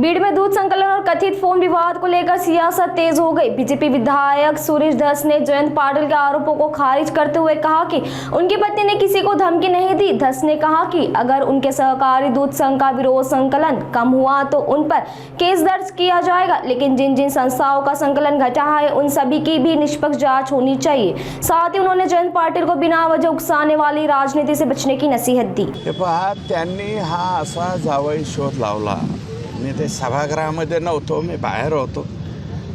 बीड़ में दूध संकलन और कथित फोन विवाद को लेकर सियासत तेज हो गई। बीजेपी विधायक सुरेश धस ने जयंत पाटिल के आरोपों को खारिज करते हुए कहा कि उनकी पत्नी ने किसी को धमकी नहीं दी। धस ने कहा कि अगर उनके सहकारी दूध संघ का विरोध संकलन कम हुआ तो उन पर केस दर्ज किया जाएगा, लेकिन जिन जिन संस्थाओं का संकलन घटा है उन सभी की भी निष्पक्ष जांच होनी चाहिए। साथ ही उन्होंने जयंत पाटिल को बिना वजह उकसाने वाली राजनीति से बचने की नसीहत दी। त्यांनी हा असा जावई शोध लावला। मी ते सभागृहामध्ये नव्हतो, मी बाहेर होतो।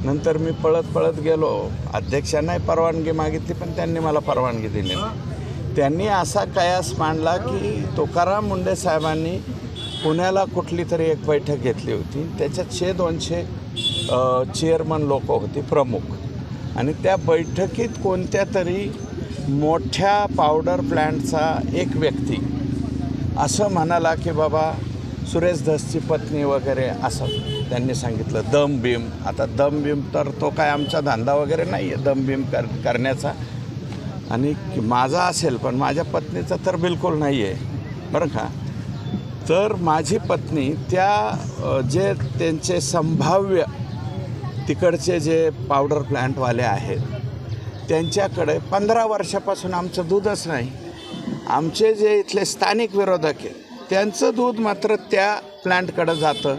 नंतर मी पळत गेलो। अध्यक्षांनाही परवानगी मागितली पण त्यांनी मला परवानगी दिली नाही। त्यांनी असा कयास मांडला की तुकाराम मुंडे साहेबांनी पुण्याला कुठली तरी एक बैठक घेतली होती, त्याच्यात 100-200 चेअरमन लोक होती प्रमुख, आणि त्या बैठकीत कोणत्या तरी मोठ्या पावडर प्लांटचा एक व्यक्ती असं म्हणाला की बाबा सुरेश धसची पत्नी वगैरे असं त्यांनी सांगितलं। दम भीम, आता दम भीम तर तो काय आमचा धंदा वगैरे नाही आहे दम भीम करण्याचा, आणि माझा असेल पण माझ्या पत्नीचा तर बिलकुल नाही आहे बरं का। तर माझी पत्नी त्या जे त्यांचे संभाव्य तिकडचे जे पावडर प्लांटवाले आहेत त्यांच्याकडे 15 वर्षापासून आमचं दूधच नाही। आमचे जे इथले स्थानिक विरोधक आहेत त्यांचं दूध मात्र त्या प्लांटकडे जातं।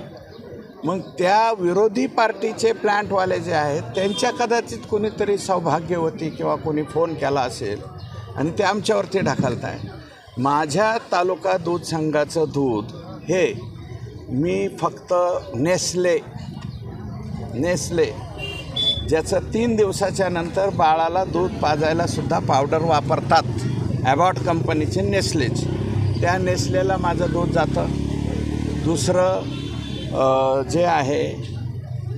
मग त्या विरोधी पार्टीचे प्लांटवाले जे आहेत त्यांच्या कदाचित कोणीतरी सौभाग्यवती किंवा कोणी फोन केला असेल आणि ते आमच्यावरती ढकलत आहे। माझ्या तालुका दूध संघाचं दूध हे मी फक्त नेस्ले ज्याचं 3 दिवसाच्या नंतर बाळाला दूध पाजायला सुद्धा पावडर वापरतात ॲबॉट कंपनीचे नेस्लेच, त्या नेस्लेला माझं दूध जातं। दुसरं जे आहे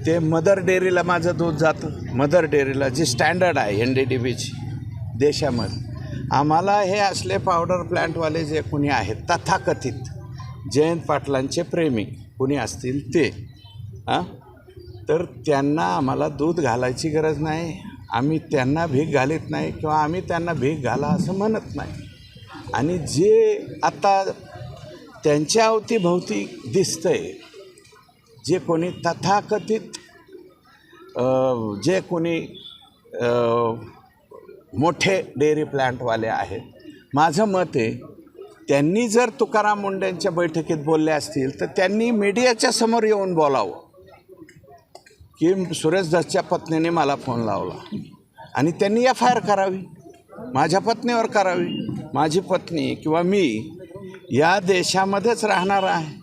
ते मदर डेअरीला माझं दूध जातं। मदर डेअरीला जी स्टँडर्ड आहे NDDBची देशामध्ये। आम्हाला हे असले पावडर प्लांटवाले जे कोणी आहेत तथाकथित जयंत पाटलांचे प्रेमी कोणी असतील ते तर त्यांना आम्हाला दूध घालायची गरज नाही। आम्ही त्यांना भीक घालीत नाही किंवा आम्ही त्यांना भीक घाला असं म्हणत नाही। आणि जे आता त्यांच्या अवतीभोवती दिसतंय जे कोणी तथाकथित जे कोणी मोठे डेअरी प्लांटवाले आहेत, माझं मत आहे त्यांनी जर तुकाराम मुंडेंच्या बैठकीत बोलले असतील तर त्यांनी मीडियाच्या समोर येऊन बोलावं की सुरेश धसच्या पत्नीने मला फोन लावला, आणि त्यांनी FIR करावी, माझ्या पत्नीवर करावी। माझी पत्नी किंवा मी या देशामध्येच राहणार आहे,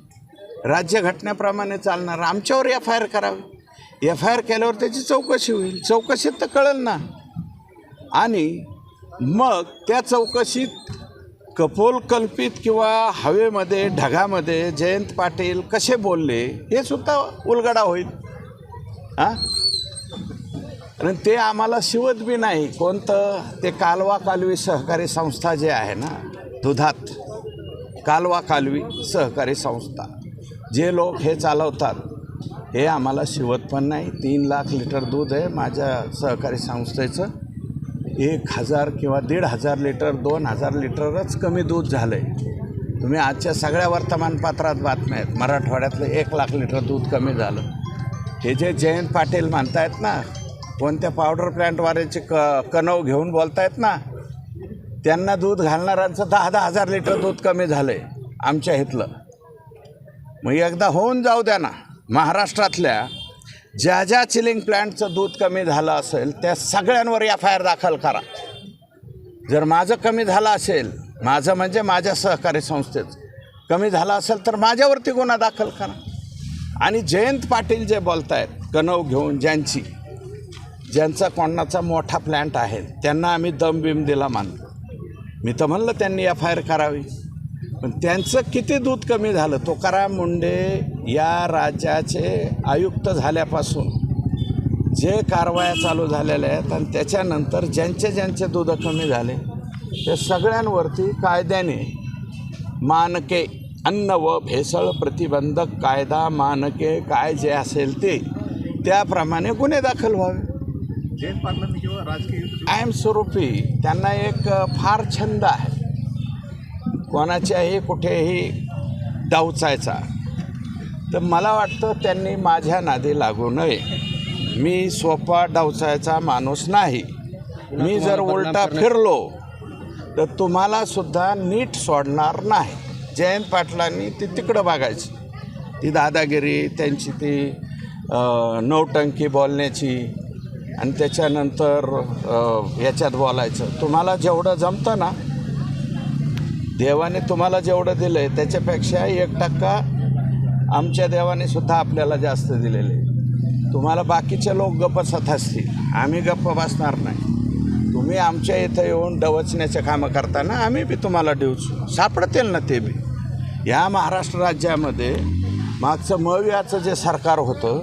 राज्यघटनेप्रमाणे चालणार, आमच्यावर FIR करावी। FIR केल्यावर त्याची चौकशी होईल, चौकशीत तर कळेल ना। आणि मग त्या चौकशीत कपोलकल्पित किंवा हवेमध्ये ढगामध्ये जयंत पाटील कसे बोलले हे सुद्धा उलगडा होईल। आणि ते आम्हाला शिवत बी नाही कोणतं ते कालवा कालवी सहकारी संस्था जे आहे ना दुधात, कालवा कालवी सहकारी संस्था जे लोक हे चालवतात हे आम्हाला शिवत पण नाही। 3 लाख लिटर दूध आहे माझ्या सहकारी संस्थेचं, 1000 किंवा 1500 लिटर 2000 लिटरच कमी दूध झालं आहे। तुम्ही आजच्या सगळ्या वर्तमानपत्रात बातम्या आहेत, मराठवाड्यातलं 1 लाख लिटर दूध कमी झालं। हे जे जयंत पाटील म्हणतायत ना कोणत्या पावडर प्लांटवाल्याचे कणव घेऊन बोलतायत ना, त्यांना दूध घालणाऱ्यांचं 10-10 हजार लिटर दूध कमी झालं आहे आमच्या इथलं। मग एकदा होऊन जाऊ द्या ना, महाराष्ट्रातल्या ज्या चिलिंग प्लांटचं दूध कमी झालं असेल त्या सगळ्यांवर FIR दाखल करा। जर माझं कमी झालं असेल, माझं म्हणजे माझ्या सहकारी संस्थेचं कमी झालं असेल तर माझ्यावरती गुन्हा दाखल करा। आणि जयंत पाटील जे बोलत आहेत कणव घेऊन ज्यांचा कोणाचा मोठा प्लांट आहे त्यांना आम्ही दम भीम दिला मानतो, मी तर म्हणलं त्यांनी FIR करावी। पण त्यांचं किती दूध कमी झालं, तुकाराम मुंडे या राज्याचे आयुक्त झाल्यापासून जे कारवाया चालू झालेल्या आहेत आणि त्याच्यानंतर ज्यांचे दूध कमी झाले ते सगळ्यांवरती कायद्याने मानके अन्न व भेसळ प्रतिबंधक कायदा मानके काय जे असेल ते त्याप्रमाणे गुन्हे दाखल व्हावे। जयंत पाटलांनी किंवा राजकीय कायम स्वरूपी त्यांना एक फार छंद आहे कोणाच्याही कुठेही डावचायचा। तर मला वाटतं त्यांनी माझ्या नादी लागू नये. मी सोपा डावचायचा माणूस नाही. मी जर उलटा फिरलो तर तुम्हालासुद्धा नीट सोडणार नाही. जयंत पाटलांनी ती तिकडं बघायची, ती दादागिरी त्यांची, ती नौटंकी बोलण्याची आणि त्याच्यानंतर याच्यात बोलायचं. तुम्हाला जेवढं जमतं ना, देवाने तुम्हाला जेवढं दिलं आहे त्याच्यापेक्षा 1% आमच्या देवाने सुद्धा आपल्याला जास्त दिलेलं आहे. तुम्हाला बाकीचे लोक गप्प बसत असतील, आम्ही गप्प बसणार नाही. तुम्ही आमच्या इथं येऊन डवचण्याचे कामं करताना आम्ही बी तुम्हाला डिवचू, सापडतील ना ते बी. या महाराष्ट्र राज्यामध्ये मागचं मवियाचं जे सरकार होतं